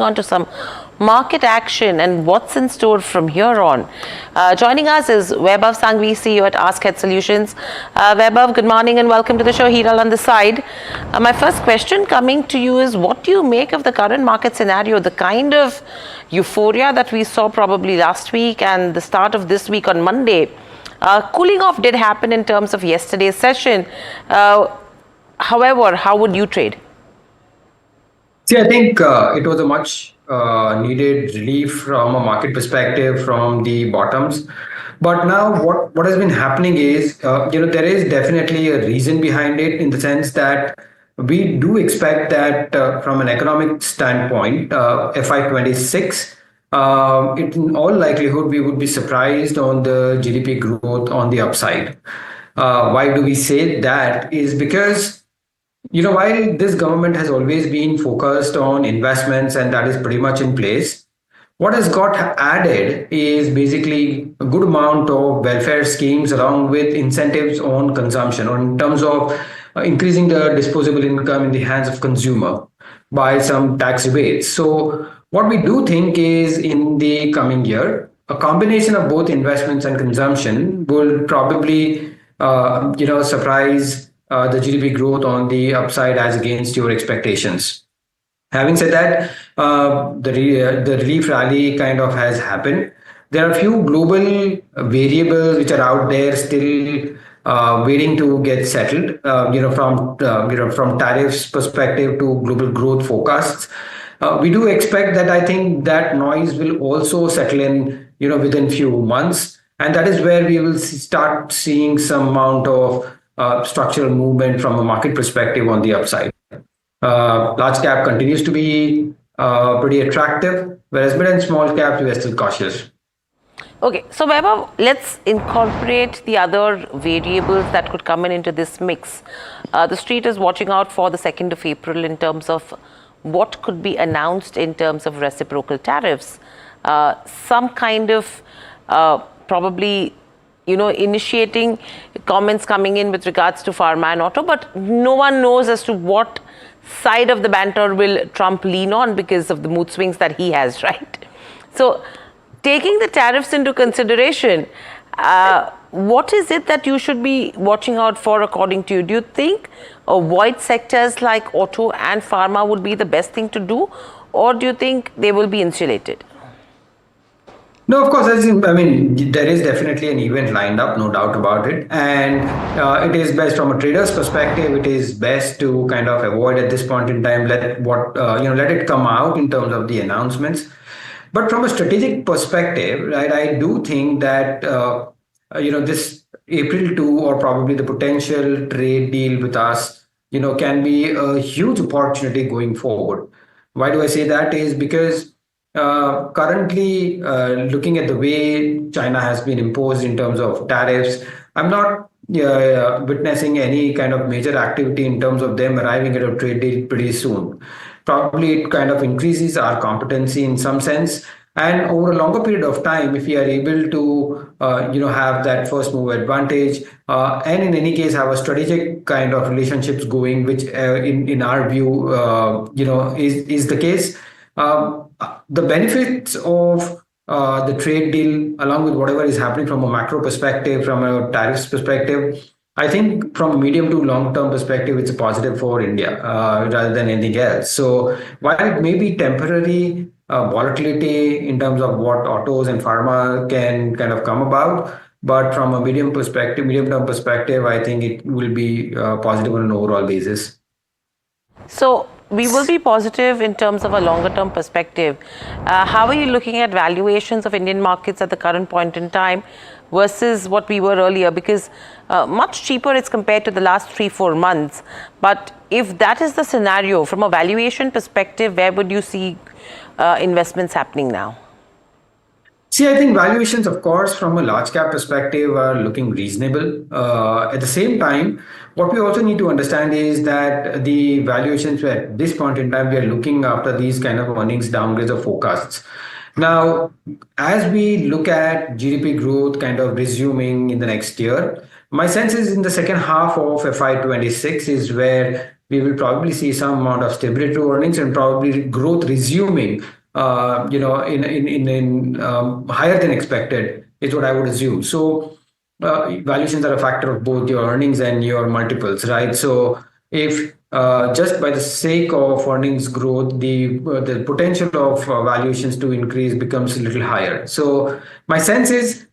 On to some market action and what's in store from here on. Joining us is Vaibhav Sanghavi, CEO at Ask Hedge Solutions. Vaibhav, good morning and welcome to the show. Hiral on the side. My first question coming to you is, what do you make of the current market scenario, the kind of euphoria that we saw probably last week and the start of this week on Monday? Cooling off did happen in terms of yesterday's session. However, how would you trade? See, I think it was a much needed relief from a market perspective from the bottoms. But now what has been happening is, there is definitely a reason behind it, in the sense that we do expect that from an economic standpoint, FY26, in all likelihood, we would be surprised on the GDP growth on the upside. Why do we say that? Is because while this government has always been focused on investments and that is pretty much in place, what has got added is basically a good amount of welfare schemes along with incentives on consumption, or in terms of increasing the disposable income in the hands of consumer by some tax rebates. So what we do think is, in the coming year, a combination of both investments and consumption will probably surprise the GDP growth on the upside as against your expectations. Having said that, the relief rally kind of has happened. There are a few global variables which are out there still waiting to get settled. From tariffs perspective to global growth forecasts, we do expect that. I think that noise will also settle in, within few months, and that is where we will start seeing some amount of structural movement from a market perspective on the upside. Large cap continues to be pretty attractive, whereas mid and small cap, we are still cautious. Okay, so Vaibhav, let's incorporate the other variables that could come into this mix. The street is watching out for the 2nd of April in terms of what could be announced in terms of reciprocal tariffs. Some kind of probably initiating comments coming in with regards to pharma and auto, but no one knows as to what side of the banter will Trump lean on because of the mood swings that he has, right? So taking the tariffs into consideration, what is it that you should be watching out for according to you? Do you think avoid sectors like auto and pharma would be the best thing to do, or do you think they will be insulated? No, of course, there is definitely an event lined up, no doubt about it. And it is best from a trader's perspective, it is best to kind of avoid at this point in time, let it come out in terms of the announcements. But from a strategic perspective, right, I do think that, this April 2 or probably the potential trade deal with us, can be a huge opportunity going forward. Why do I say that? Is because currently, looking at the way China has been imposed in terms of tariffs, I'm not witnessing any kind of major activity in terms of them arriving at a trade deal pretty soon. Probably it kind of increases our competency in some sense. And over a longer period of time, if we are able to, have that first move advantage, and in any case have a strategic kind of relationships going, which in our view, is the case. The benefits of the trade deal, along with whatever is happening from a macro perspective, from a tariffs perspective, I think from a medium to long term perspective, it's a positive for India rather than anything else. So while it may be temporary volatility in terms of what autos and pharma can kind of come about, but from a medium term perspective, I think it will be positive on an overall basis. So we will be positive in terms of a longer term perspective. How are you looking at valuations of Indian markets at the current point in time versus what we were earlier? Because much cheaper it's compared to the last 3-4 months. But if that is the scenario, from a valuation perspective, where would you see investments happening now? See, I think valuations, of course, from a large cap perspective are looking reasonable. At the same time, what we also need to understand is that the valuations at this point in time, we are looking after these kind of earnings downgrades or forecasts. Now, as we look at GDP growth kind of resuming in the next year, my sense is in the second half of FY26 is where we will probably see some amount of stability to earnings and probably growth resuming, in higher than expected is what I would assume. So valuations are a factor of both your earnings and your multiples, right? So if just by the sake of earnings growth, the potential of valuations to increase becomes a little higher. So my sense is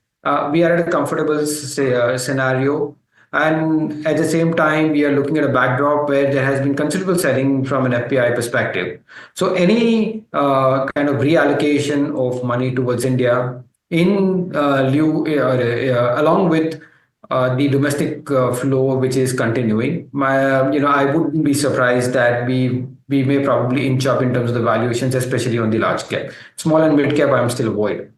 we are at a comfortable scenario, and at the same time, we are looking at a backdrop where there has been considerable selling from an FPI perspective. So any kind of reallocation of money towards India in along with the domestic flow, which is continuing. I wouldn't be surprised that we may probably inch up in terms of the valuations, especially on the large cap. Small and mid cap, I'm still avoid.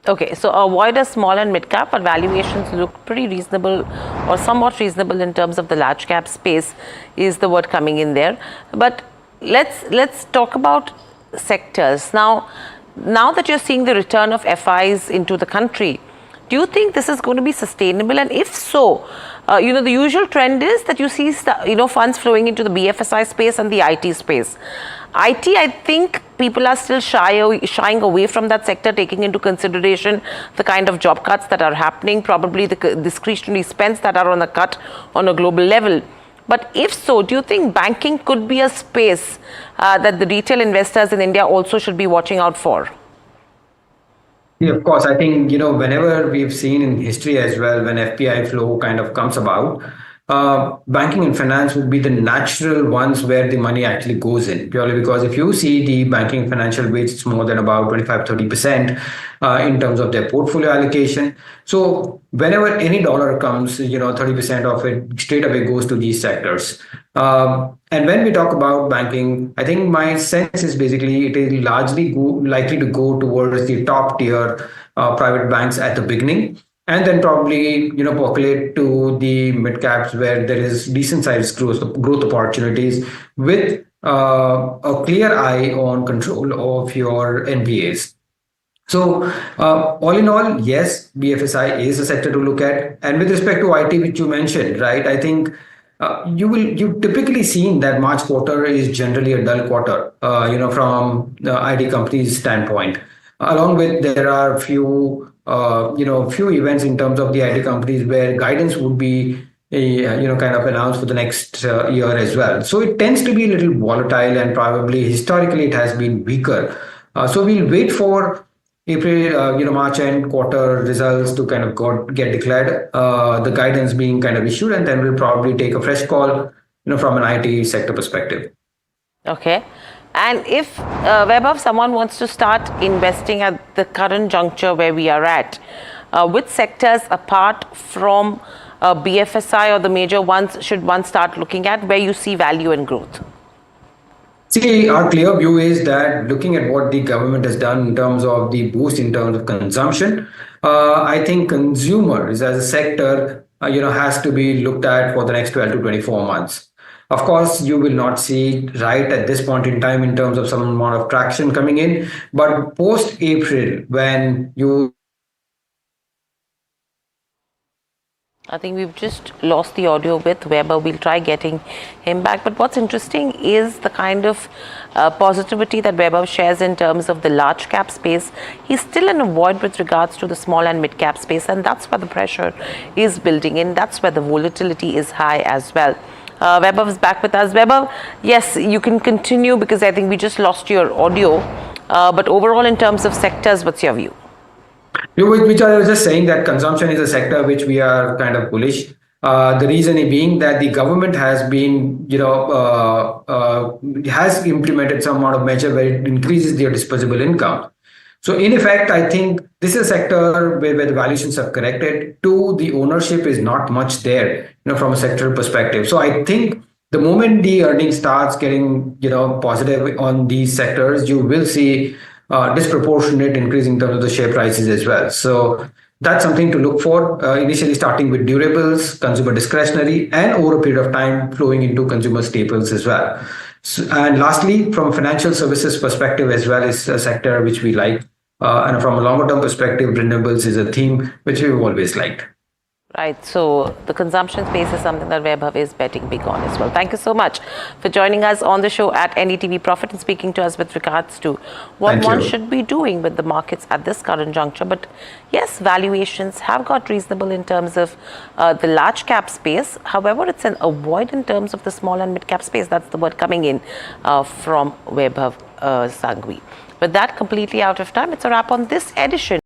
Okay, so avoid a small and mid cap, but valuations look pretty reasonable or somewhat reasonable in terms of the large cap space is the word coming in there. But let's talk about sectors. Now that you're seeing the return of FIs into the country, do you think this is going to be sustainable? And if so, the usual trend is that you see funds flowing into the BFSI space and the IT space. IT, I think people are still shying away from that sector, taking into consideration the kind of job cuts that are happening, probably the discretionary spends that are on the cut on a global level. But if so, do you think banking could be a space that the retail investors in India also should be watching out for? Yeah, of course. I think, whenever we've seen in history as well, when FPI flow kind of comes about, banking and finance would be the natural ones where the money actually goes in, purely because if you see the banking and financial weights, it's more than about 25-30% in terms of their portfolio allocation. So whenever any dollar comes, 30% of it straight away goes to these sectors. And when we talk about banking, I think my sense is basically it is largely likely to go towards the top tier private banks at the beginning, and then probably populate to the mid caps where there is decent sized growth opportunities with a clear eye on control of your NPAs. So, all in all, yes, BFSI is a sector to look at. And with respect to IT, which you mentioned, right? I think you typically seen that March quarter is generally a dull quarter, from the IT companies' standpoint. Along with there are few events in terms of the IT companies where guidance would be kind of announced for the next year as well. So it tends to be a little volatile, and probably historically it has been weaker. So we'll wait for April, March end quarter results to kind of get declared, the guidance being kind of issued, and then we'll probably take a fresh call, from an IT sector perspective. Okay. And if, Vaibhav, someone wants to start investing at the current juncture where we are at, which sectors apart from BFSI or the major ones should one start looking at where you see value and growth? See, our clear view is that looking at what the government has done in terms of the boost in terms of consumption, I think consumers as a sector, has to be looked at for the next 12 to 24 months. Of course, you will not see right at this point in time in terms of some amount of traction coming in, but post April, when you I think we've just lost the audio with Weber. We'll try getting him back. But what's interesting is the kind of positivity that Weber shares in terms of the large cap space. He's still in a void with regards to the small and mid cap space, and that's where the pressure is building in. That's where the volatility is high as well. Weber is back with us. Weber, yes, you can continue because I think we just lost your audio. But overall, in terms of sectors, what's your view? Which I was just saying that consumption is a sector which we are kind of bullish. The reason being that the government has been, has implemented some amount of measure where it increases their disposable income. So in effect, I think this is a sector where the valuations have corrected to the ownership is not much there, from a sectoral perspective. So I think the moment the earnings starts getting, positive on these sectors, you will see disproportionate increase in terms of the share prices as well. So that's something to look for, initially starting with durables, consumer discretionary, and over a period of time flowing into consumer staples as well. So, and lastly, from a financial services perspective as well, is a sector which we like. And from a longer term perspective, renewables is a theme which we've always liked. Right. So the consumption space is something that Vaibhav is betting big on as well. Thank you so much for joining us on the show at NDTV Profit and speaking to us with regards to what Thank one you. should be doing with the markets at this current juncture. But yes, valuations have got reasonable in terms of the large cap space. However, it's an avoid in terms of the small and mid cap space. That's the word coming in from Vaibhav Sanghavi. With that completely out of time, it's a wrap on this edition.